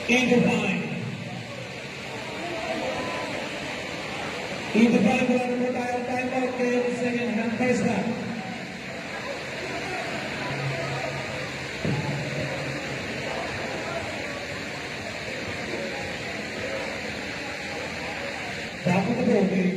Wala na po tayo timeout kayo second hanggang first half. Dapat na po, okay?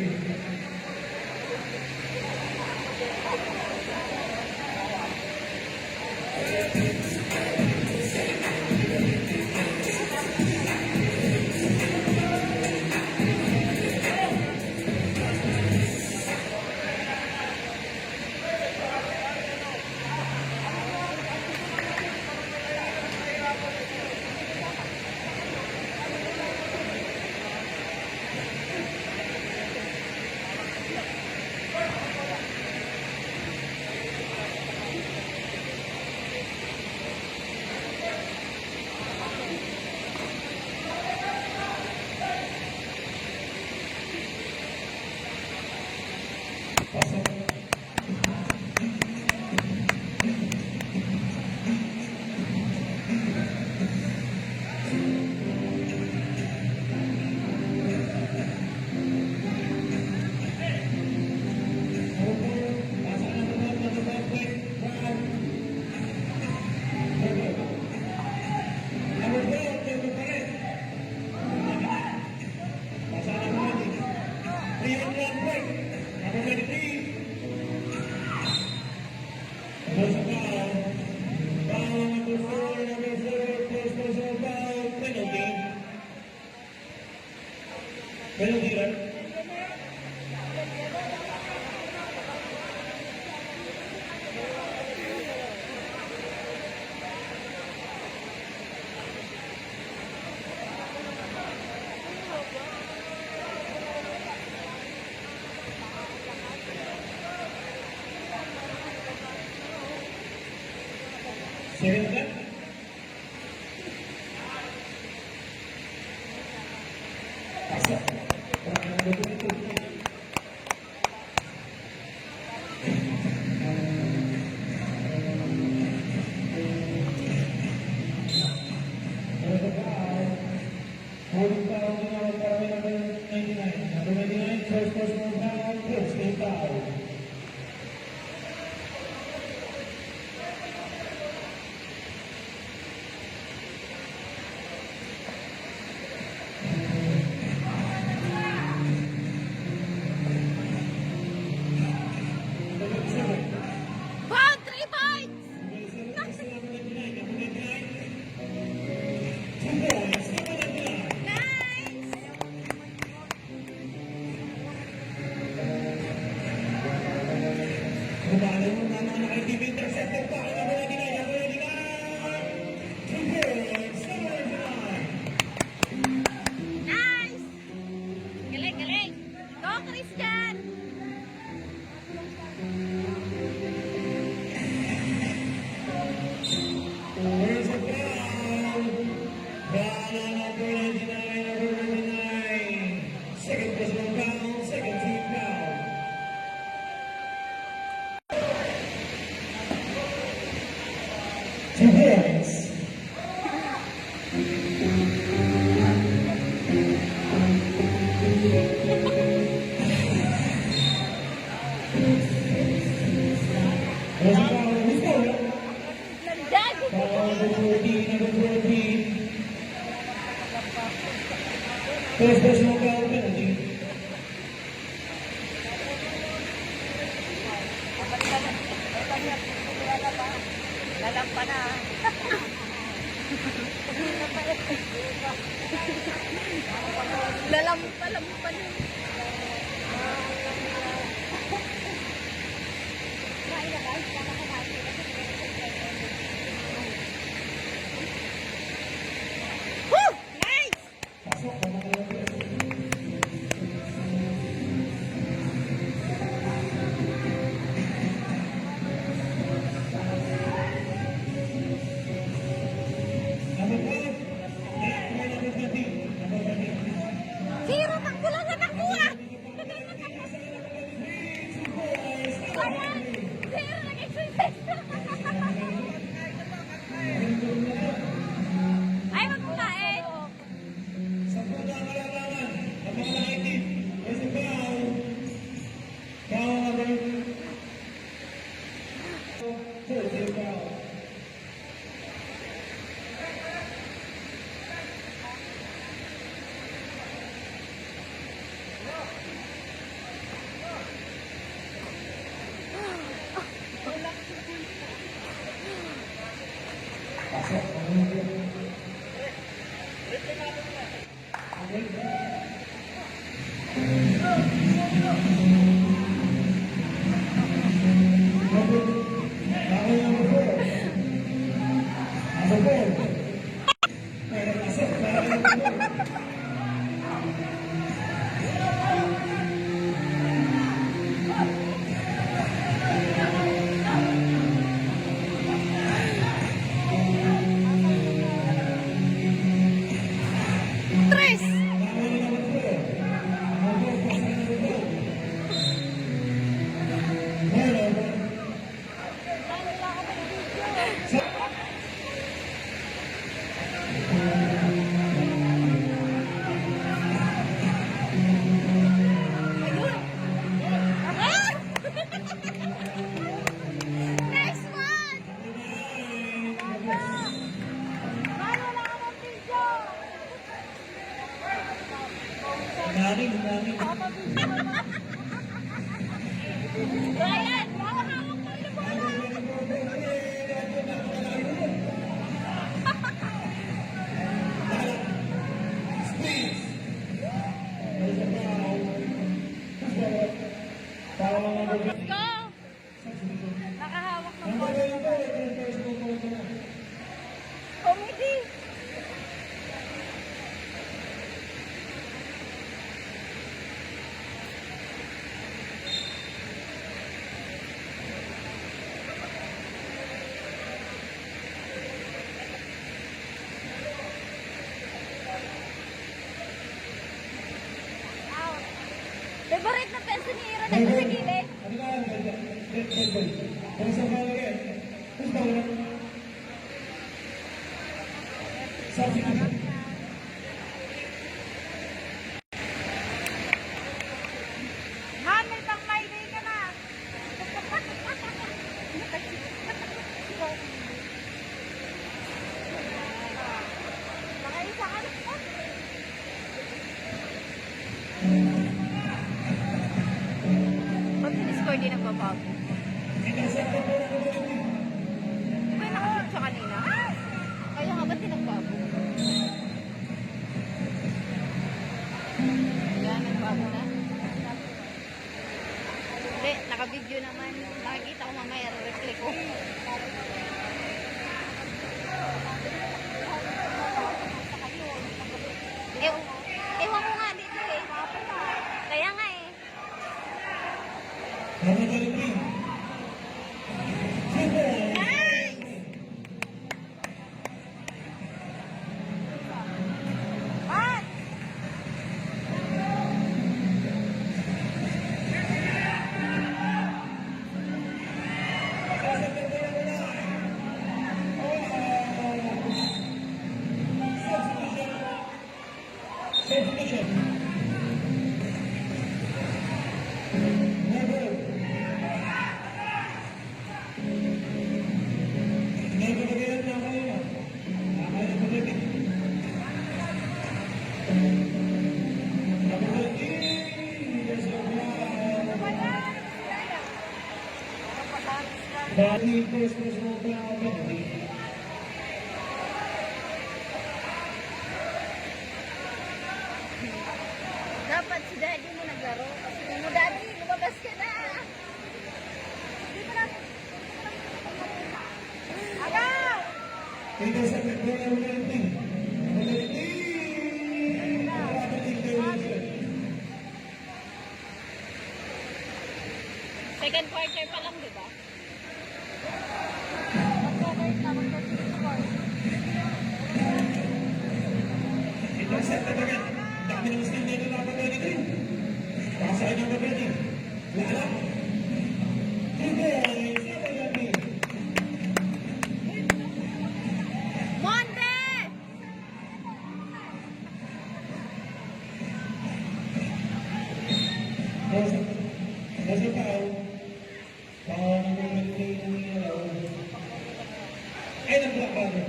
Penalty, right? Second attempt. First personal foul penalty. Lalampa na. Lalampa na. Zero, takbo lang na takbo ah! Zero, nag-exercise! Tres! Ayun! Ah! Next one! Mano na ako ng video! Maring, maring. Ryan! Hawak-hawak mo yung bola! Let's go! Nakahawak ng bola. Comedy! Out. Favorite na peso ni Ira na ito sa gilid. Substitution. Han, may pang my day ka na. Nakaisa ka na. Ba't yung score di nagbabago? Di ba yung nakashoot siya kanina? Kaya nga ba't di nagbago? Yan, nagbago na. Hindi, naka-video naman. Nakikita ko mamaya, re-replay ko. Ewan ko nga dito eh. Kaya nga eh. What? Dati Christmas mo pa ako. Dapat si daddy mo naglaro. Kasi mo daddy, lumabas ka na. Hindi pa natin. Agaw! Ito sa February 19. Second quarter pa lang, di ba? Mag-cover na, mag-cover. Ito sa tabagan. Dami ng skin dito na pagkali ko. Pasay ng pagkali. Lala. Ito ay sa pagkali. Monde! Nasa tao. Tao ng mga nagtitingilaw. Ay, nagplakado.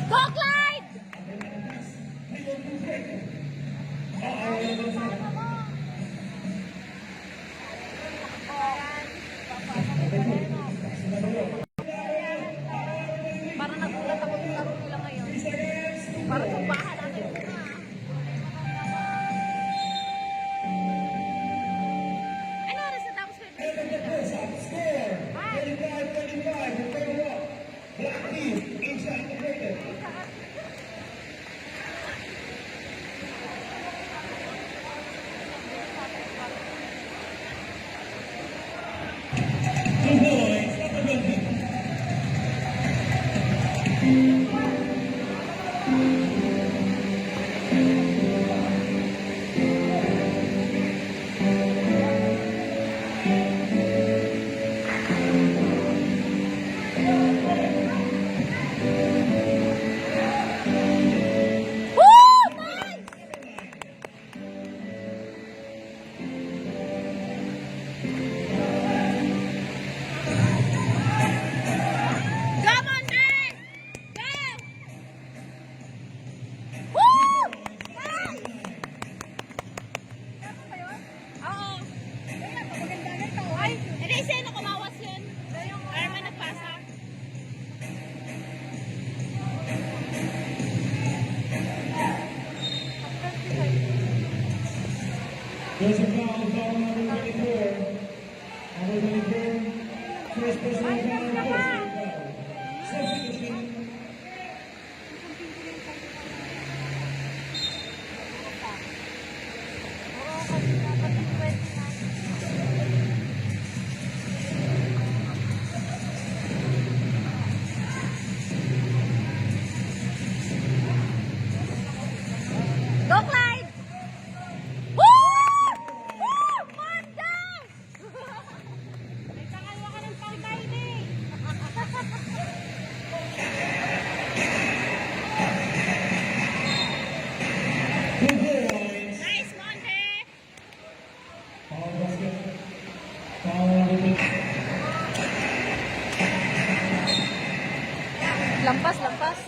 Go, Clyde! Parang nagulat ako yung laro nila ngayon. Parang sumbahan natin. There's a foul number 24. Number 24, first personal foul, personal foul. Substitution. Oo, kasi dapat yung 29. Go, Clyde! Woo! Woo! Mandang! May pangalawa ka ng pang-diving. 2 points. Nice, Monte! Foul basket. Foul number 20. Lampas, lampas.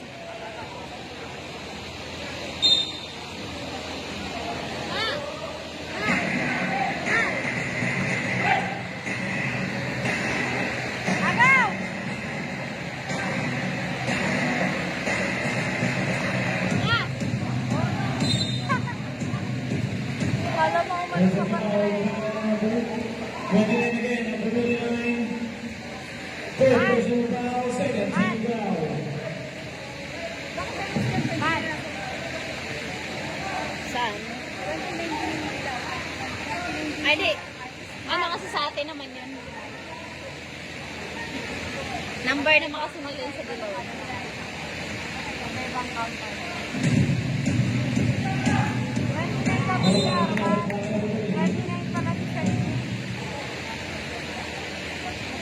Agaw! Kala mo umalis There's a ka pa foul number 29 again, number 29. Third personal foul, second team foul. Saan? Ay, di. Ano kasi sa atin naman yun? Number naman kasi mag-yun sa below. May ibang counter. 29 pa kasi siya. 29 pa kasi siya.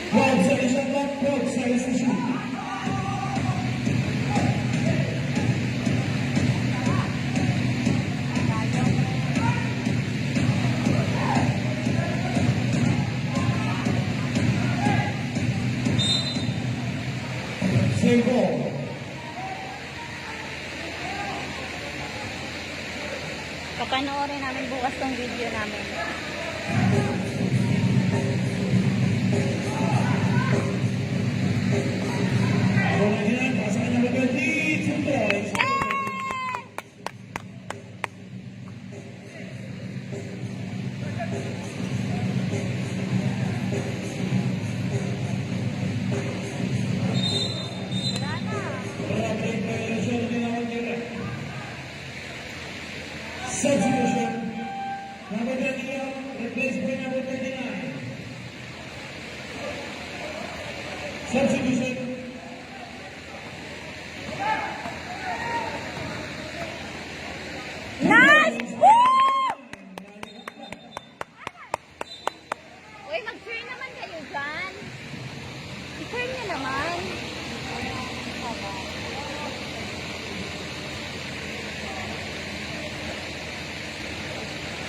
12 seconds on clock, 12 seconds to shoot. Same ball. Papanoorin namin bukas tong video namin. Bola yan, pasangan number 20, 2 points. Wala na. Para break violation, ginawan nila. Substitution. Number 20, replaced by number 29. Substitution. Nice! Woo! Uy, mag-turn naman kayo dyan. I-turn nyo naman.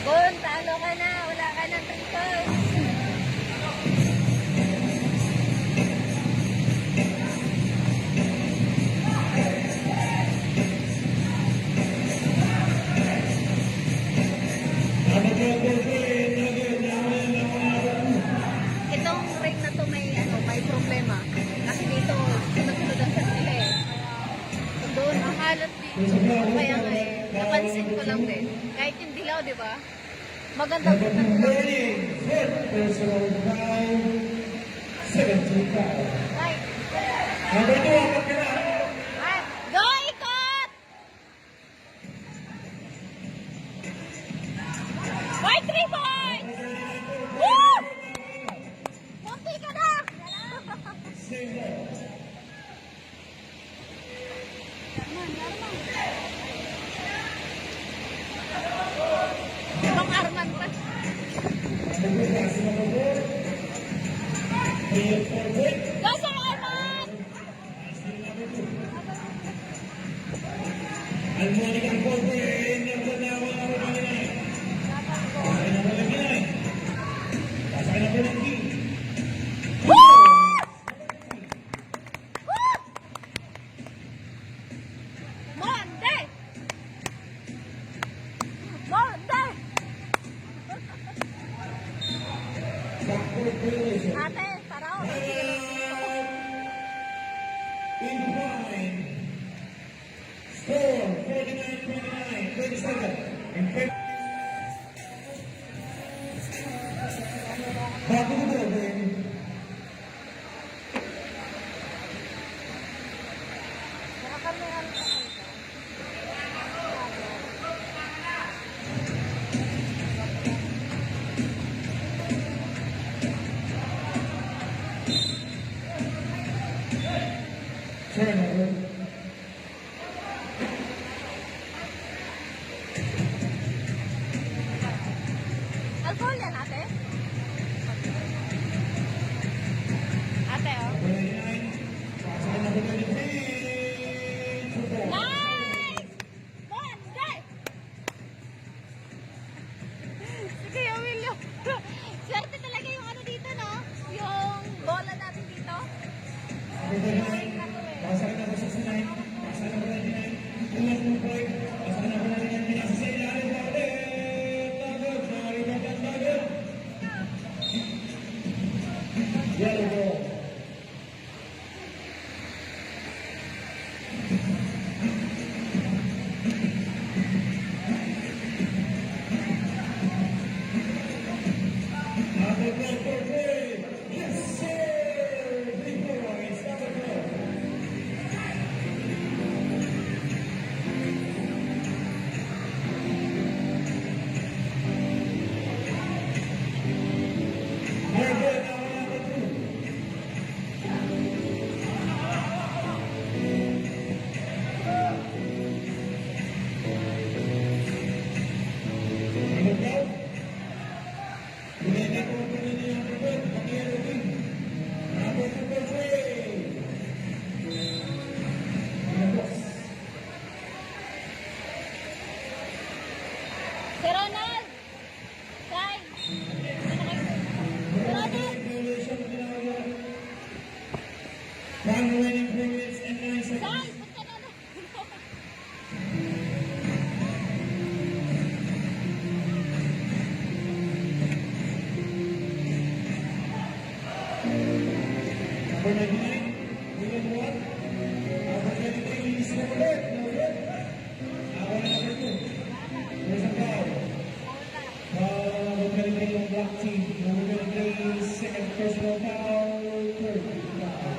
Bon, talo ka na. Wala ka ng 3 points. Number 12, Nugget, number 2. Itong ring na to may problema. Kasi dito, sunod-sunod ang sarili eh. Doon, ang halos dito. Kaya nga eh, napansin ko lang din. Kahit yung dilaw, di ba? Maganda Number po na 30, fourth personal foul, second team foul. Right. Number 2, apat ka na. Right. Go, ikot! Right, 3 points! Woo! Munti ka na! Same ball. Ibang Arman pa. Number 2, pass to number 4. Field for break. Go, Sir Arman! Pass to number 2. And Monica for break. Number 29. Pasay number 29. Pasay number 19. Woo! Woo! Monde! Monde! Backward violation. Ate, tara o. In point. Score 49-29. 30 seconds. In Si Ronald! Sai! Si Ronald! Violation of the Time remaining 3 minutes and 9 Sai! seconds. Punta na na! Number 99, William Watt. Number 23 is Robert. Number 2. There's a foul. Number 23 on black team. Number 23, second personal foul. Third foul.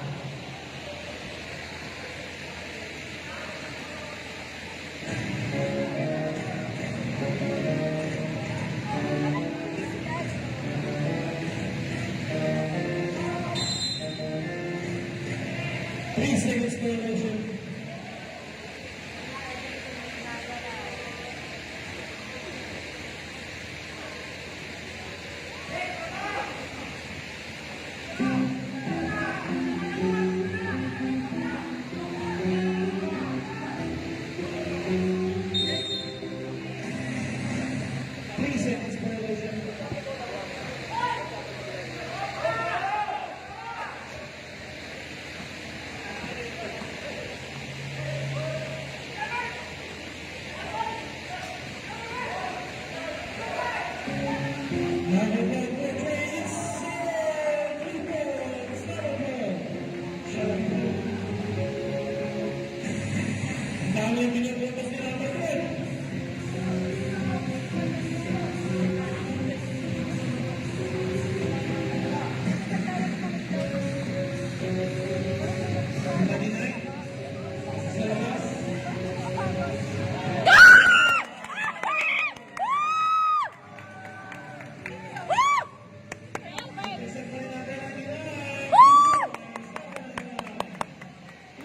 Three seconds violation. Three seconds violation. Number 1, is dami ang pinagbutas ni number 1. Sa labas. Isang pa rin natin ang ginagawa.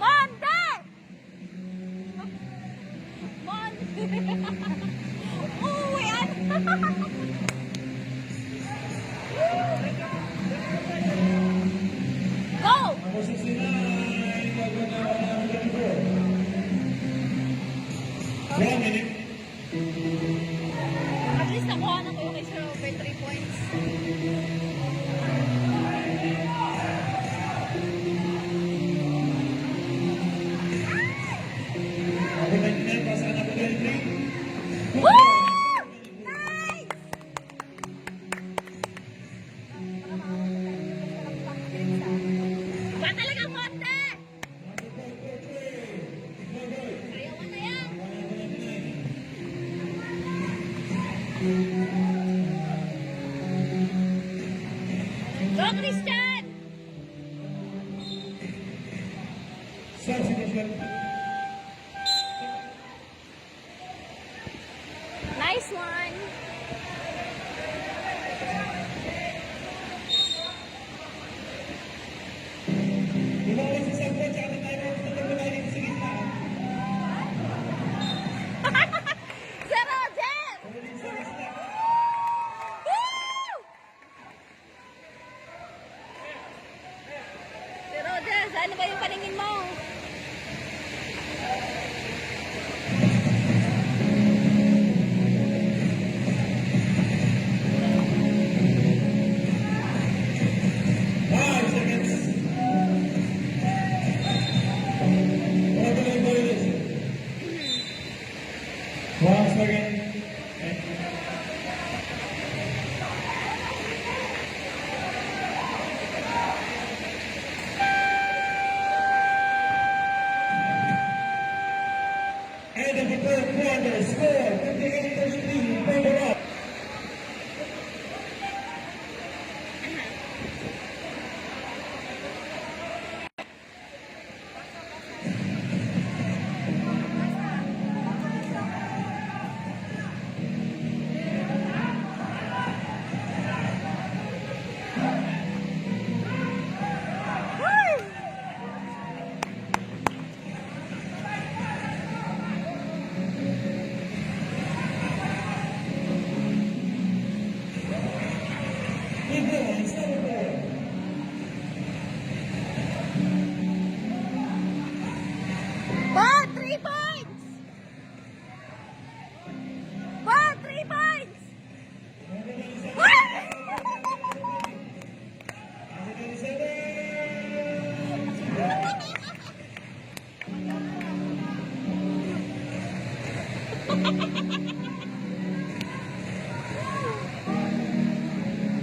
Monde! Monde! Uwi yan! Go! Number 69, number 24. 1 minute. At least nakuha na ko yung kay Sir Robert 3 points. Number 99, pasa number 23. Woo! Nice! Ba talagang konti? Sayawan na yan. Go, Christian! Substitution. Nice one! Lumawas sa sabon, tsaka tayo magpapagaling sa gitna. Si Roger! Ulit sa gitna. Woo! Si Roger, saan ba yung paningin mo? Five seconds. Open violation. 1 second. End of the third quarter. Score 58-33. Favor up.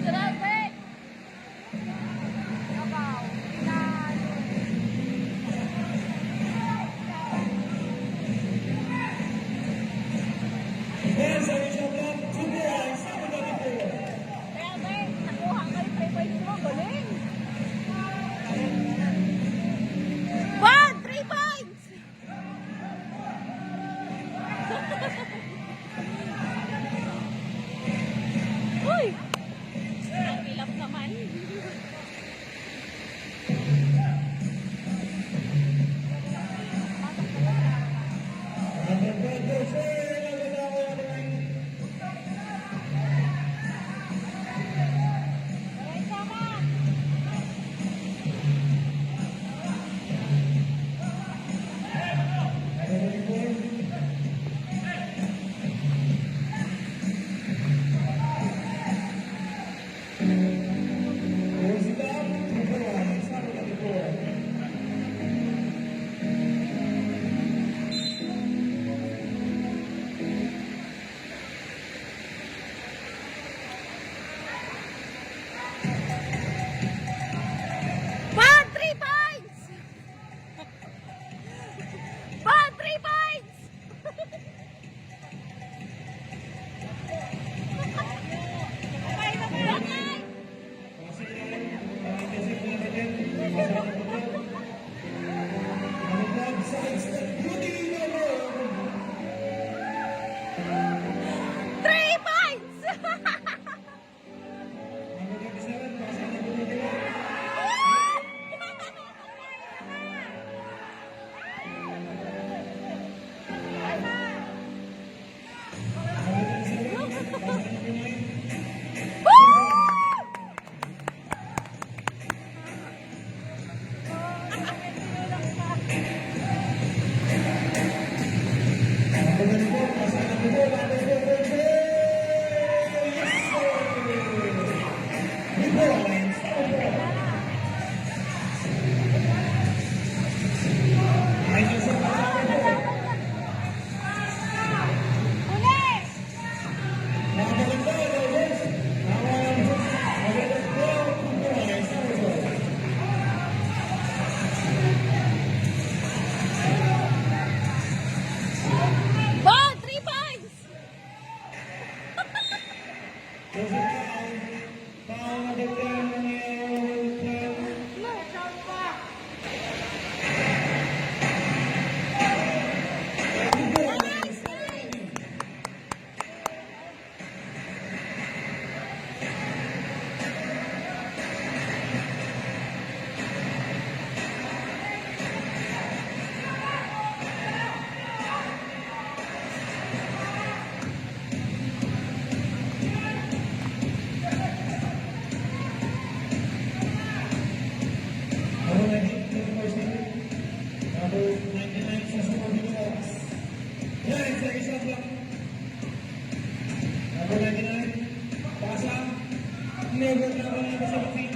Grabe! Abaw. Then sa isang block, 2 points, number 24. Grabe! Nakuha ka yung 3 points mo. Galing! 3 points! Uy! Ang ilap naman. Number 24, nagagawa ko ng Aray, sama! Bad 3 points! Bad 3 points! Okay, okay. Three points! Ulit! Ball, 3 points! No, foul pa. Never never sa feet.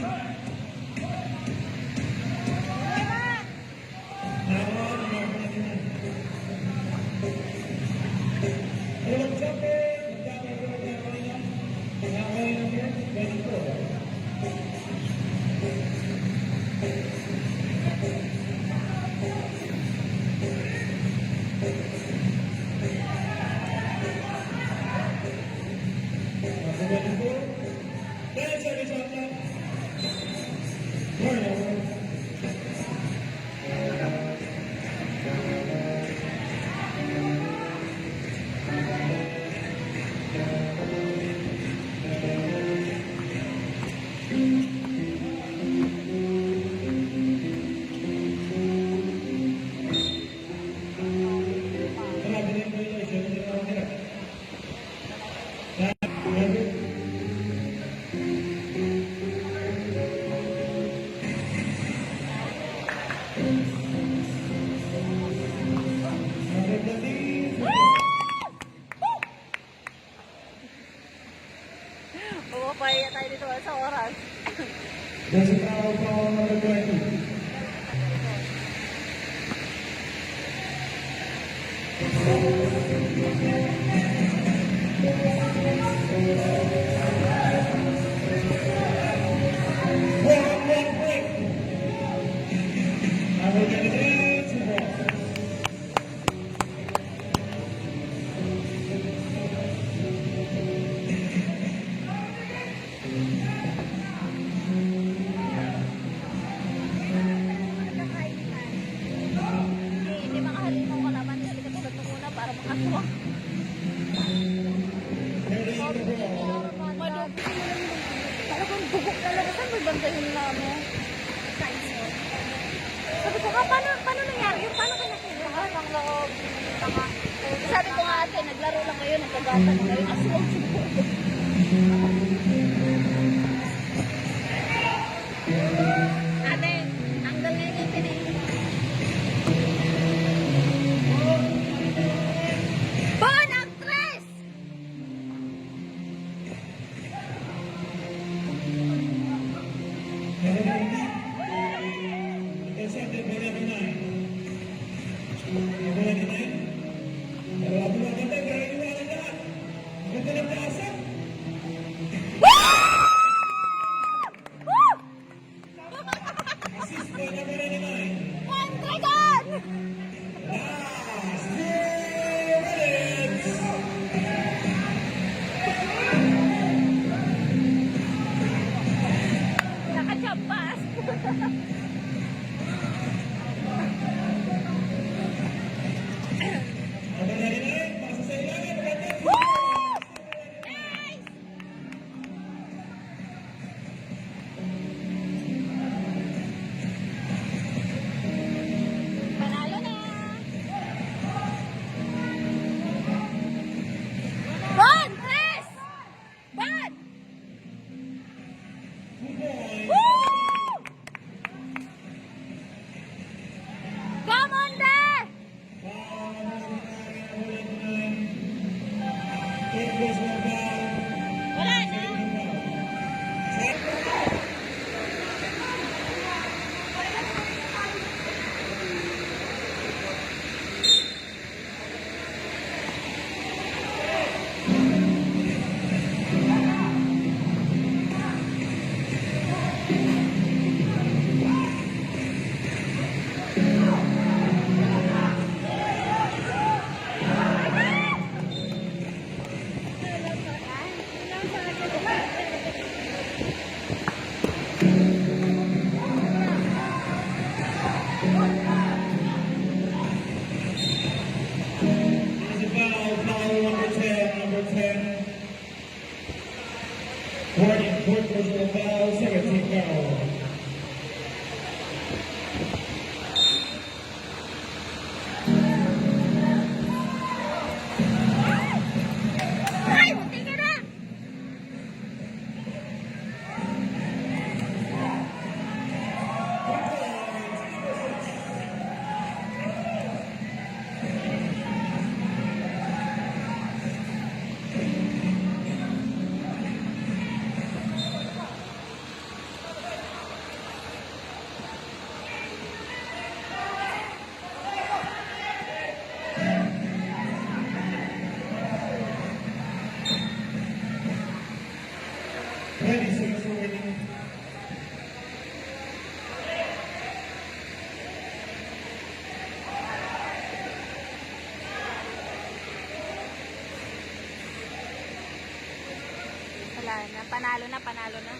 Pumapaya tayo dito sa oras. There's a foul call on number 20. One break. And we're going to do two more. Hindi makahalimaw ka naman. Hindi ka tulad nung una para makatuwang. Madug. Talagang bugok talaga. Saan mo bantayin na mo? Sabi ko nga, paano nangyari yun? Paano ka nakinuha ng loob? Sabi ko nga ate, naglaro lang kayo, nagkagata na kayo. Aswang siguro. Ate, tanggal na yung ngipin eh. Bon actress! Intercepted by number 9. Number 99. Wala maganda, kaya iwanan lahat. Ganda ng tasa. Assist by number 99. One dragon! Last 3 minutes. Nakachampas! Number 99, pasa sa ilalim. Maganda. Nice! Panalo na! Bon! Press! Bon! Woo! Come on, there! It was one down. Wala na! There's a foul number 10, number 10. Court personal foul, 17 foul. Ay, munti ka na! Ready, seconds remaining. Wala na, panalo na, panalo na.